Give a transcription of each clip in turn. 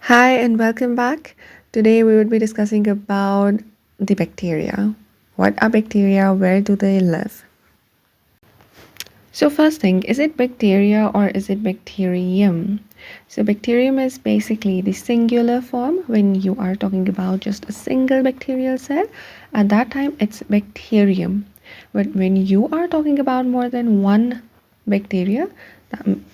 Hi and welcome back. Today we would be discussing about the bacteria. What are bacteria? Where do they live? So first thing, is it bacteria or is it bacterium? So bacterium is basically the singular form when you are talking about just a single bacterial cell. At that time it's bacterium. But when you are talking about more than one bacteria,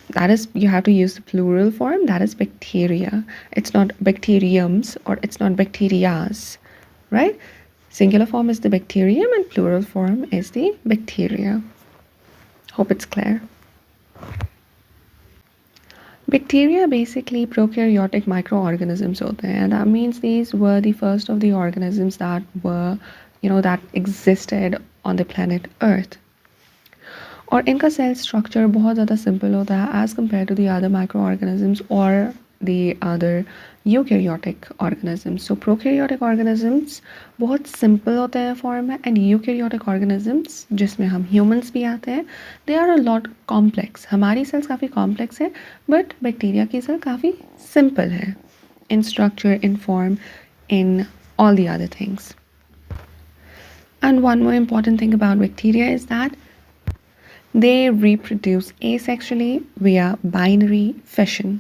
that is you have to use the plural form, that is bacteria. It's not bacteriums or it's not bacterias, right? Singular form is the bacterium and plural form is the bacteria. Hope it's clear. Bacteria basically prokaryotic microorganisms होते हैं. That means these were the first of the organisms that were, that existed on the planet Earth. और इनका cell structure बहुत ज़्यादा simple होता है as compared to the other micro organisms और the other eukaryotic organisms. So prokaryotic organisms बहुत simple होते हैं फॉर्म में एंड यूकैरियोटिक ऑर्गेनिजम्स जिसमें हम ह्यूमंस भी आते हैं they are a lot complex. हमारी सेल्स काफ़ी कॉम्प्लेक्स है बट बैक्टीरिया की सेल काफ़ी सिंपल है in structure, in form, in all the other things. And one more important thing about bacteria is that they reproduce asexually via binary fission.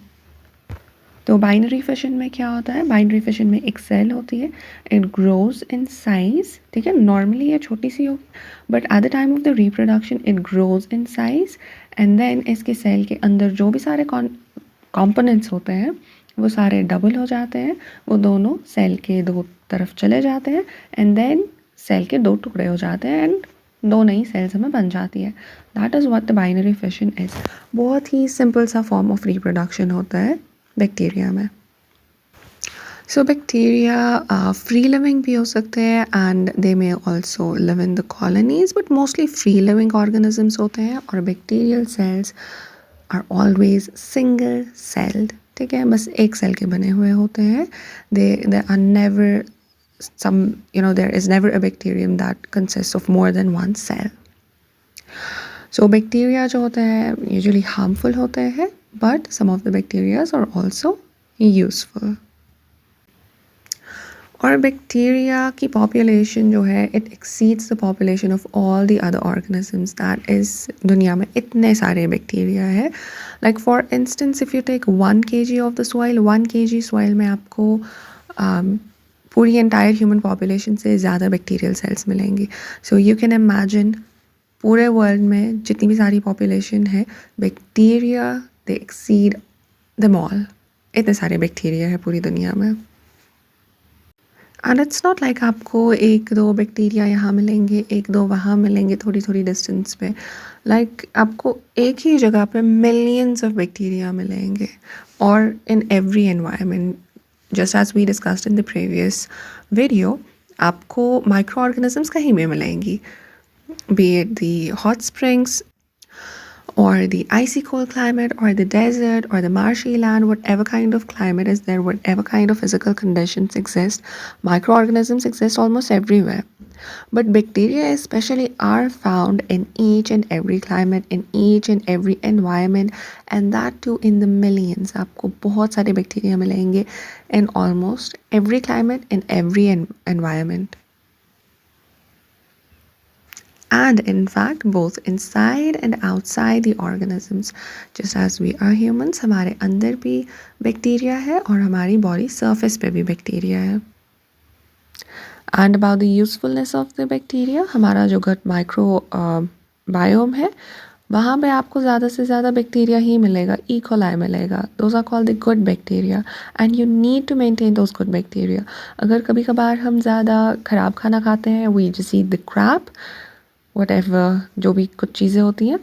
तो binary fission में क्या होता है? Binary fission में एक सेल होती है, इट ग्रोज इन साइज. ठीक है, नॉर्मली ये छोटी सी होगी but at the time of the reproduction it grows in size and then इसके सेल के अंदर जो भी सारे कॉम्पोनेंट्स होते हैं वो सारे डबल हो जाते हैं, वो दोनों सेल के दो तरफ चले जाते हैं एंड देन सेल के दो टुकड़े हो जाते हैं एंड दो नई सेल्स हमें बन जाती है. That is what the binary fission is. बहुत ही सिंपल सा फॉर्म ऑफ रिप्रोडक्शन होता है बैक्टीरिया में. सो बैक्टीरिया फ्री लिविंग भी हो सकते हैं and they may also live in the colonies but mostly free living organisms होते हैं और bacterial cells are always single celled. ठीक है, बस एक सेल के बने हुए होते हैं. They are never there is never a bacterium that consists of more than one cell. So bacteria जो होते हैं usually harmful होते हैं but some of the bacteria are also useful. और बैक्टीरिया की पॉपुलेशन जो है it exceeds the population of all the other organisms. That is, दुनिया में इतने सारे बैक्टीरिया है. Like for instance if you take 1 kg of the soil, 1 kg soil में आपको पूरी एंटायर ह्यूमन पॉपुलेशन से ज़्यादा बैक्टीरियल सेल्स मिलेंगी. सो यू कैन इमेजिन पूरे वर्ल्ड में जितनी भी सारी पॉपुलेशन है, bacteria they exceed them all. इतने सारे बैक्टीरिया है पूरी दुनिया में. एंड इट्स नॉट लाइक आपको एक दो बैक्टीरिया यहाँ मिलेंगे, एक दो वहाँ मिलेंगे थोड़ी थोड़ी डिस्टेंस पे. लाइक आपको एक ही जगह पे मिलियंस ऑफ बैक्टीरिया मिलेंगे और in every environment. Just as we discussed in the previous video, आपको माइक्रो ऑर्गेनिजम्स कहीं भी मिलेंगी, be it the hot springs or the icy cold climate or the desert or the marshy land, whatever kind of climate is there, whatever kind of physical conditions exist, microorganisms exist almost everywhere. But bacteria especially are found in each and every climate, in each and every environment, and that too in the millions. आपको बहुत सारे bacteria मिलेंगे in almost every climate, in every environment. And in fact both inside and outside the organisms. Just as we are humans, हमारे अंदर भी bacteria है और हमारी बॉडी सरफेस पे भी बैक्टीरिया है. And about the usefulness of the bacteria, हमारा जो गट माइक्रो बायोम है वहाँ पे आपको ज़्यादा से ज़्यादा बैक्टीरिया ही मिलेगा, ई कोलाई मिलेगा. Those are called the good bacteria and you need to maintain those good bacteria. अगर कभी कभार हम ज़्यादा ख़राब खाना खाते हैं, we just eat the crap, whatever जो भी कुछ चीज़ें होती हैं,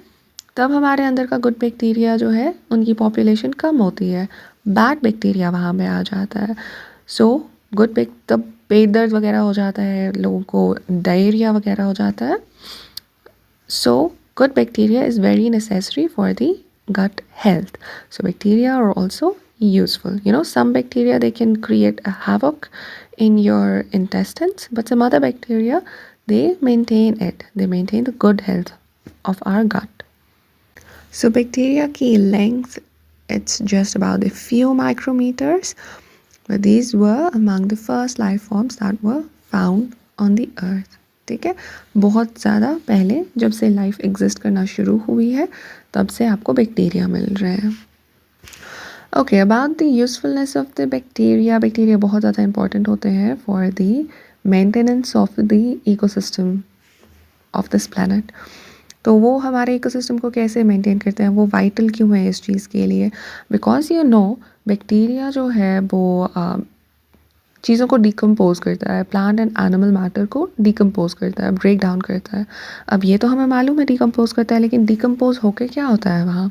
तब हमारे अंदर का गुड बैक्टीरिया जो है उनकी पॉपुलेशन कम होती है, बैड बैक्टीरिया वहाँ पे आ जाता है. सो गुड तब पेट दर्द वगैरह हो जाता है, लोगों को डायरिया वगैरह हो जाता है. So good bacteria is very necessary for the gut health. So bacteria are also useful. Some bacteria, they can create a havoc in your intestines, but some other bacteria, they maintain it. They maintain the good health of our gut. So bacteria ki length, it's just about a few micrometers But these were among the first life forms that were found on the earth. ठीक है, बहुत ज़्यादा पहले जब से life exist करना शुरू हुई है तब से आपको बैक्टीरिया मिल रहे हैं. Okay, about the usefulness of the bacteria. Bacteria बहुत ज़्यादा इंपॉर्टेंट होते हैं for the maintenance of the ecosystem of this planet. तो वो हमारे इकोसिस्टम को कैसे मेंटेन करते हैं, वो वाइटल क्यों है इस चीज़ के लिए? बिकॉज यू नो बैक्टीरिया जो है वो चीज़ों को डिकम्पोज करता है, प्लांट एंड एनिमल मैटर को डिकम्पोज करता है, ब्रेक डाउन करता है. अब ये तो हमें मालूम है डिकम्पोज करता है, लेकिन डिकम्पोज होकर क्या होता है वहाँ?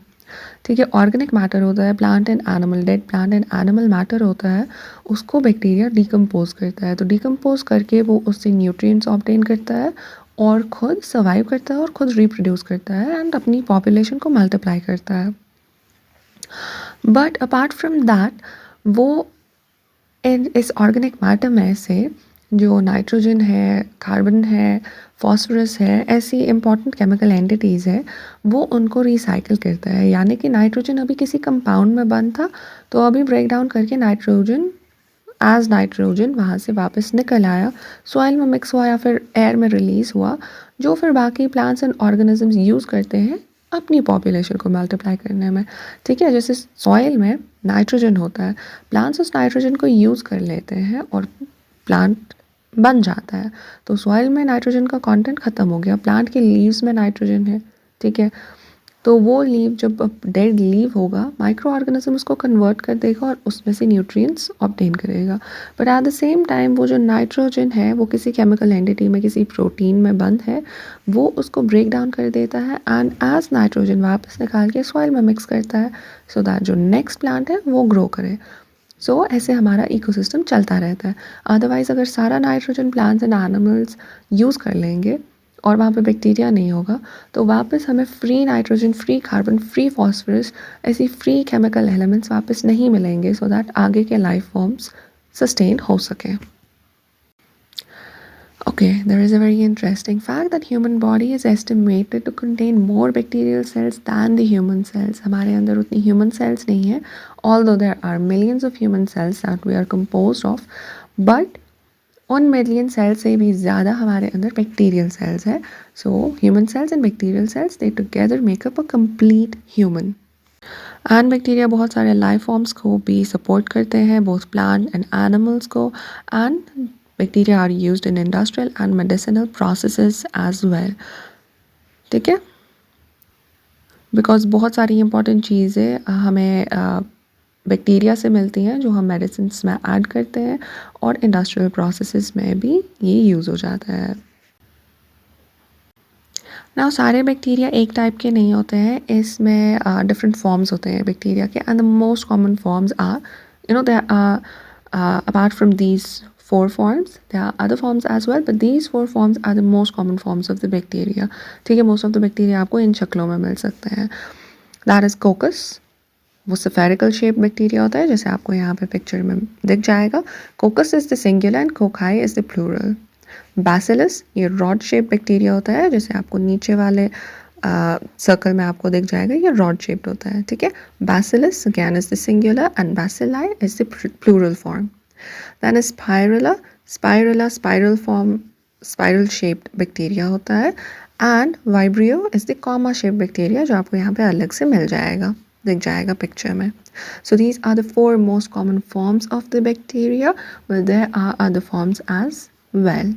ठीक है, ऑर्गेनिक मैटर होता है, plant and animal, dead plant and animal matter होता है, उसको बैक्टीरिया डिकम्पोज करता है. तो डिकम्पोज करके वो उससे न्यूट्रिएंट्स ऑब्टेन करता है और ख़ुद सर्वाइव करता है और ख़ुद रिप्रोड्यूस करता है एंड अपनी पॉपुलेशन को मल्टीप्लाई करता है. बट अपार्ट फ्रॉम दैट वो इस ऑर्गेनिक मैटर में से जो नाइट्रोजन है, कार्बन है, फॉस्फोरस है, ऐसी इंपॉर्टेंट केमिकल एंटिटीज़ है, वो उनको रिसाइकिल करता है. यानी कि नाइट्रोजन अभी किसी कंपाउंड में बंद था तो अभी ब्रेक डाउन करके नाइट्रोजन एज नाइट्रोजन वहाँ से वापस निकल आया, सॉइल में मिक्स हुआ या फिर एयर में रिलीज़ हुआ, जो फिर बाकी प्लांट्स एंड ऑर्गेनिजम्स यूज़ करते हैं अपनी पॉपुलेशन को मल्टीप्लाई करने में. ठीक है, जैसे सॉइल में नाइट्रोजन होता है, प्लांट्स उस नाइट्रोजन को यूज़ कर लेते हैं और प्लांट बन जाता है. तो सॉइल में नाइट्रोजन का कंटेंट ख़त्म हो गया, प्लांट के लीव्स में नाइट्रोजन है. ठीक है, तो वो लीव जब डेड लीव होगा, माइक्रो ऑर्गेनिज्म उसको कन्वर्ट कर देगा और उसमें से न्यूट्रिएंट्स ऑब्टेन करेगा. But at the same time वो जो नाइट्रोजन है वो किसी केमिकल एंटिटी में, किसी प्रोटीन में बंद है, वो उसको ब्रेक डाउन कर देता है एंड एज नाइट्रोजन वापस निकाल के सॉइल में मिक्स करता है सो दैट जो नेक्स्ट प्लांट है वो ग्रो करे. सो ऐसे हमारा इकोसिस्टम चलता रहता है. अदरवाइज़ अगर सारा nitrogen plants and animals use कर लेंगे और वहाँ पे बैक्टीरिया नहीं होगा तो वापस हमें free nitrogen, free carbon, free phosphorus, ऐसी फ्री केमिकल एलिमेंट्स वापस नहीं मिलेंगे सो दैट आगे के लाइफ फॉर्म्स सस्टेन हो सके. Okay, there is a very interesting fact that human body is estimated to contain more bacterial cells than the human cells. हमारे अंदर उतनी human cells नहीं है, although there are millions of human cells that we are composed of, but उन million cells से भी ज़्यादा हमारे अंदर बैक्टीरियल सेल्स है. So human cells and bacterial cells they together make up a complete human. And bacteria बहुत सारे life forms को भी सपोर्ट करते हैं, बोथ प्लांट एंड एनिमल्स को. And bacteria are used in industrial and medicinal processes as well. ठीक है, because बहुत सारी इंपॉर्टेंट चीज़ें हमें बैक्टीरिया से मिलती हैं जो हम मेडिसिन में ऐड करते हैं और इंडस्ट्रियल प्रोसेसेस में भी ये यूज़ हो जाता है. नाउ सारे बैक्टीरिया एक टाइप के नहीं होते हैं, इसमें डिफरेंट फॉर्म्स होते हैं बैक्टीरिया के. And the most common forms are, you know, there are apart from these 4 forms, there are other forms as well, but these 4 forms are the most common forms of the bacteria. ठीक है, most of the bacteria आपको इन शक्लों में मिल सकते हैं. That is coccus, वो spherical shaped bacteria होता है जैसे आपको यहाँ पे पिक्चर में दिख जाएगा. Coccus is the singular and cocci is the plural. Bacillus ये रॉड शेप बैक्टीरिया होता है, जैसे आपको नीचे वाले सर्कल में आपको दिख जाएगा, ये रॉड शेप्ड होता है. ठीक है, bacillus again is the singular and bacilli is the plural form. Then spirilla, spirilla spiral form, spiral shaped bacteria होता है. And vibrio is the comma shape bacteria जो आपको यहाँ पे अलग से मिल जाएगा, दिख जाएगा पिक्चर में. So these are the 4 most common forms of the bacteria, but there are other forms as well.